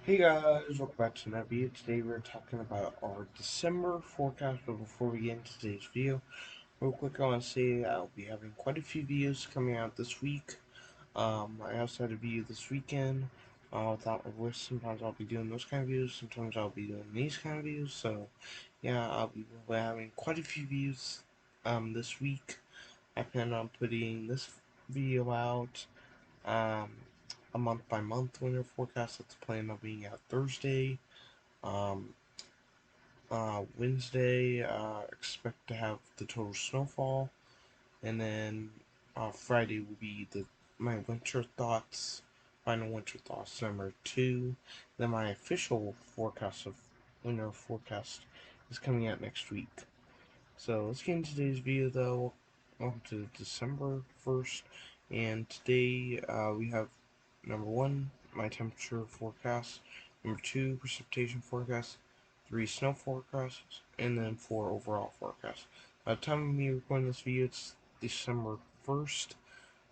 Hey guys, welcome back to another video. Today we're talking about our December forecast, but before we get into today's video, real quick I want to say I'll be having quite a few videos coming out this week. I also had a video this weekend without my voice. Sometimes I'll be doing those kind of videos, sometimes I'll be doing these kind of videos, so yeah, I'll be having quite a few views this week. I plan on putting this video out um, a month by month winter forecast that's planned on being out Thursday. Um, Wednesday, expect to have the total snowfall, and then Friday will be my winter thoughts, final winter thoughts number 2. Then my official forecast of winter forecast is coming out next week. So let's get into today's video though. Welcome to December 1st, and today we have number 1, my temperature forecast, number 2, precipitation forecast, 3, snow forecasts, and then 4, overall forecast. By the time of me recording this video, it's December 1st,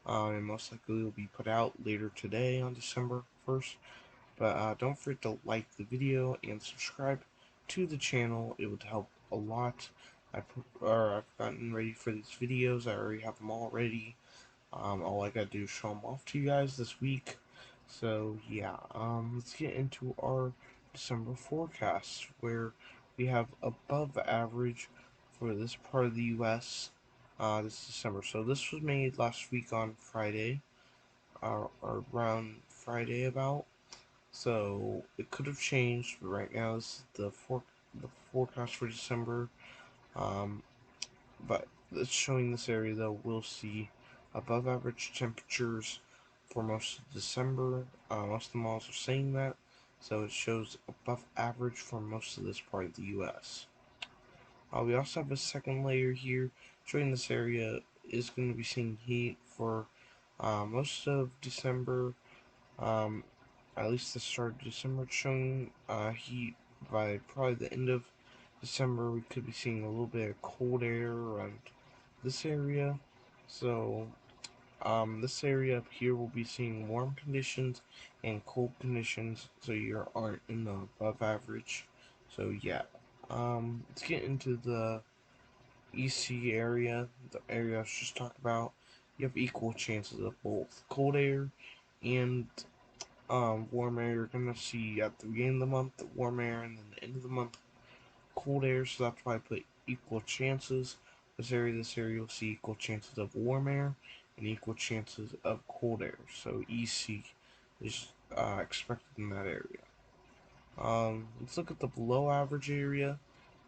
and most likely will be put out later today on December 1st. But don't forget to like the video and subscribe to the channel. It would help a lot. I've gotten ready for these videos. I already have them all ready. All I gotta do is show them off to you guys this week. So yeah, let's get into our December forecast, where we have above average for this part of the U.S. This December. So this was made last week on Friday, or around Friday about. So it could have changed, but right now this is the forecast for December. Um, but it's showing this area though. We'll see above average temperatures for most of December. Most of the models are saying that, so it shows above average for most of this part of the U.S. We also have a second layer here showing this area is going to be seeing heat for most of December. Um, at least the start of December, it's showing heat. By probably the end of December, we could be seeing a little bit of cold air around this area. So, this area up here will be seeing warm conditions and cold conditions, so you aren't in the above average. So, yeah. Let's get into the EC area, the area I was just talking about. You have equal chances of both cold air and warm air. You're gonna see at the beginning of the month the warm air, and then the end of the month cold air. So that's why I put equal chances. This area, you'll see equal chances of warm air and equal chances of cold air. So EC is expected in that area. Let's look at the below average area,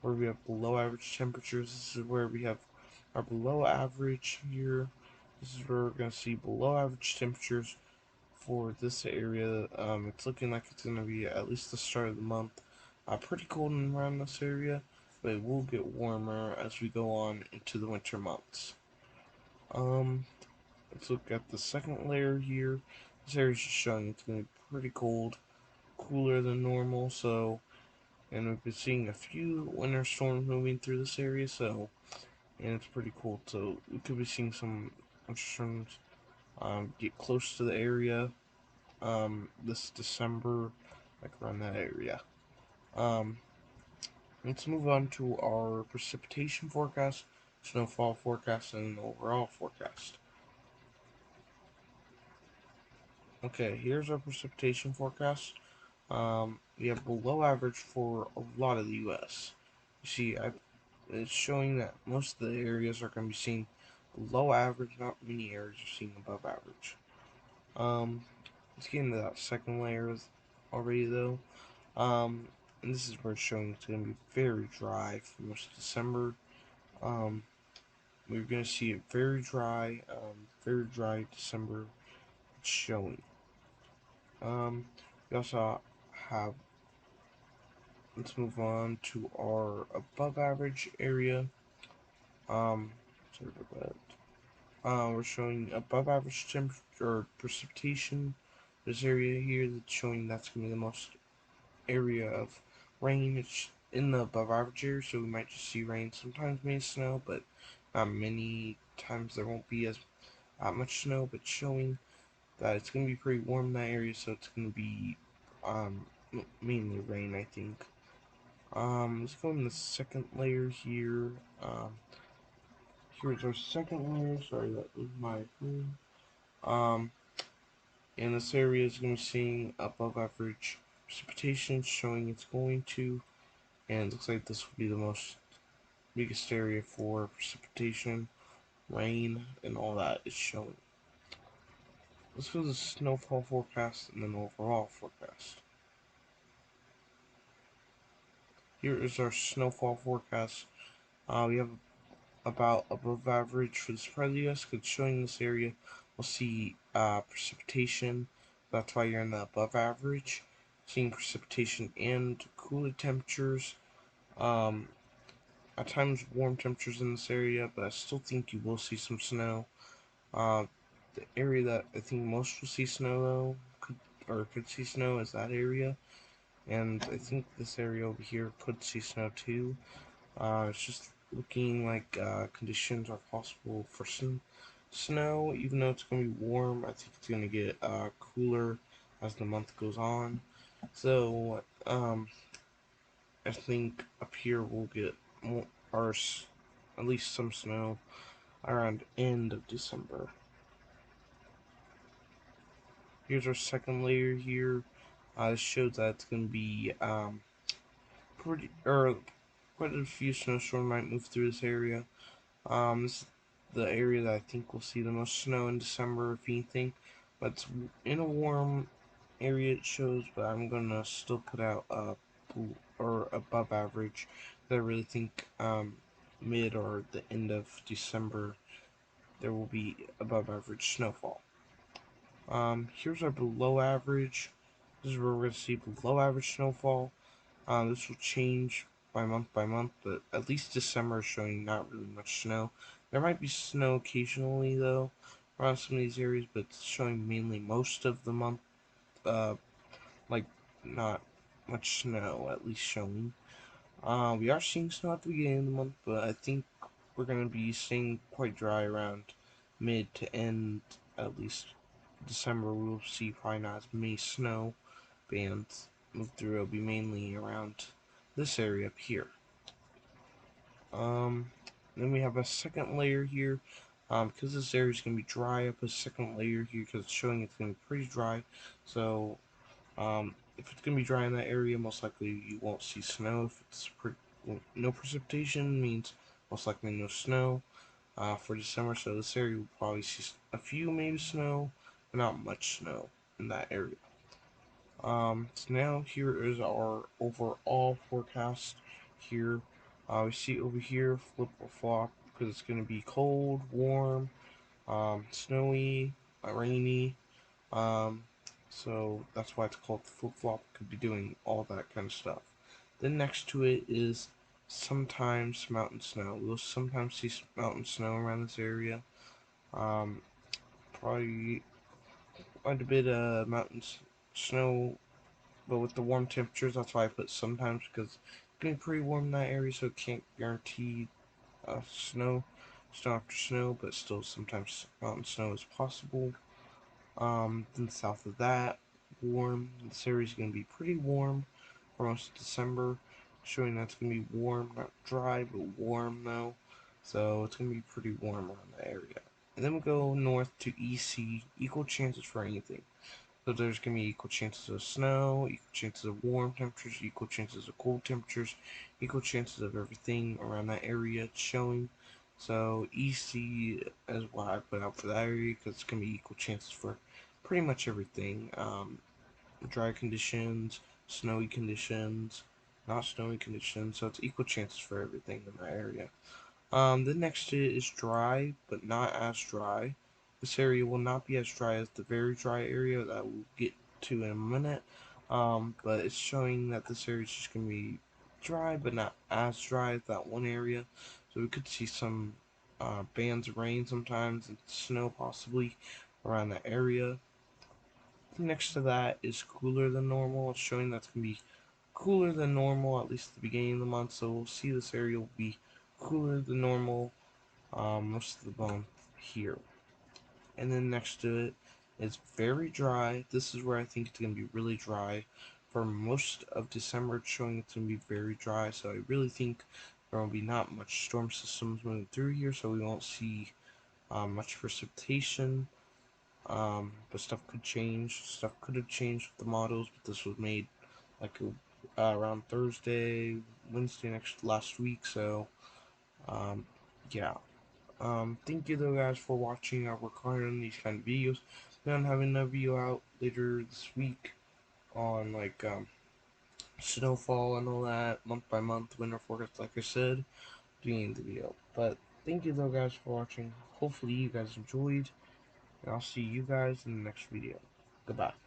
where we have below average temperatures. This is where we have our below average here. This is where we're gonna see below average temperatures for this area. It's looking like it's going to be at least the start of the month. Pretty cold around this area, but it will get warmer as we go on into the winter months. Um, let's look at the second layer here. This area is just showing it's going to be pretty cold, cooler than normal. So, and we've been seeing a few winter storms moving through this area. So, and it's pretty cold. So we could be seeing some winter storms get close to the area this December, like around that area. Um, let's move on to our precipitation forecast, snowfall forecast, and overall forecast. Okay, here's our precipitation forecast. We have below average for a lot of the U.S. You see, it's showing that most of the areas are going to be seeing below average. Not many areas are seeing above average. Let's get into that second layer already though. Um, and this is where it's showing it's going to be very dry for most of December. Um, we're going to see it very dry December. It's showing. We also have, let's move on to our above average area. Sorry about that. We're showing above average temperature or precipitation. This area here that's showing that's going to be the most area of rain. It's in the above average area, so we might just see rain. Sometimes may snow, but many times there won't be as much snow. But showing that it's going to be pretty warm in that area, so it's going to be mainly rain, I think. Let's go in the second layer here. Here's our second layer. Sorry, that was my phone. Um, and this area is going to be seeing above average precipitation, showing it's going to, and it looks like this will be the most biggest area for precipitation, rain, and all that is showing. Let's go to the snowfall forecast and then overall forecast. Here is our snowfall forecast. We have about above average for this part of the US because showing this area we'll see precipitation. That's why you're in the above average. Seeing precipitation and cooler temperatures. Um, at times warm temperatures in this area, but I still think you will see some snow. Uh, the area that I think most will see snow though, could see snow is that area. And I think this area over here could see snow too. It's just looking like conditions are possible for some snow, even though it's going to be warm. I think it's going to get cooler as the month goes on. So I think up here we'll get more, or at least some snow around end of December. Here's our second layer here. This shows that it's going to be pretty, or quite a few snowstorms might move through this area. This is the area that I think will see the most snow in December, if anything. But it's in a warm area, it shows, but I'm gonna still put out or above average. I really think mid or the end of December there will be above average snowfall. Here's our below average. This is where we're gonna see below average snowfall. This will change by month, but at least December is showing not really much snow. There might be snow occasionally, though, around some of these areas, but it's showing mainly most of the month, uh, like, not much snow, at least showing. We are seeing snow at the beginning of the month, but I think we're going to be staying quite dry around mid to end, at least December. We will see probably not as many snow bands move through. It'll be mainly around this area up here. Then we have a second layer here. Because this area is going to be dry, I put a second layer here because it's showing it's going to be pretty dry. So, if it's going to be dry in that area, most likely you won't see snow. If it's no precipitation, means most likely no snow for December. So this area will probably see a few maybe snow, but not much snow in that area. So now here is our overall forecast here. We see over here flip or flop because it's going to be cold, warm, snowy, rainy. Um, so that's why it's called flip flop. Could be doing all that kind of stuff. Then next to it is sometimes mountain snow. We'll sometimes see mountain snow around this area. Um, Probably quite a bit of mountain snow, but with the warm temperatures, that's why I put sometimes because it's getting pretty warm in that area, so it can't guarantee snow, snow after snow, but still sometimes mountain snow is possible. Then south of that, warm. This area is going to be pretty warm for most of December, showing that it's going to be warm, not dry, but warm though. So it's going to be pretty warm around that area. And then we go north to EC, equal chances for anything. So there's going to be equal chances of snow, equal chances of warm temperatures, equal chances of cold temperatures, equal chances of everything around that area it's showing. So EC is what I put out for that area because it's going to be equal chances for pretty much everything. Dry conditions, snowy conditions, not snowy conditions. So it's equal chances for everything in that area. The next to it is dry, but not as dry. This area will not be as dry as the very dry area that we'll get to in a minute. But it's showing that this area is just going to be dry, but not as dry as that one area. So we could see some bands of rain sometimes and snow possibly around that area. Next to that is cooler than normal. It's showing that's going to be cooler than normal, at least at the beginning of the month. So we'll see this area will be cooler than normal most of the month here. And then next to it is very dry. This is where I think it's going to be really dry for most of December, it's showing it's going to be very dry. So I really think there will be not much storm systems moving through here, so we won't see much precipitation. But stuff could change. Stuff could have changed with the models, but this was made like around Thursday, Wednesday last week. So yeah. Thank you though guys for watching. I work hard on these kind of videos. Then having a video out later this week on like snowfall and all that, month by month, winter forecast, like I said, doing the video. But thank you though guys for watching. Hopefully you guys enjoyed, and I'll see you guys in the next video. Goodbye.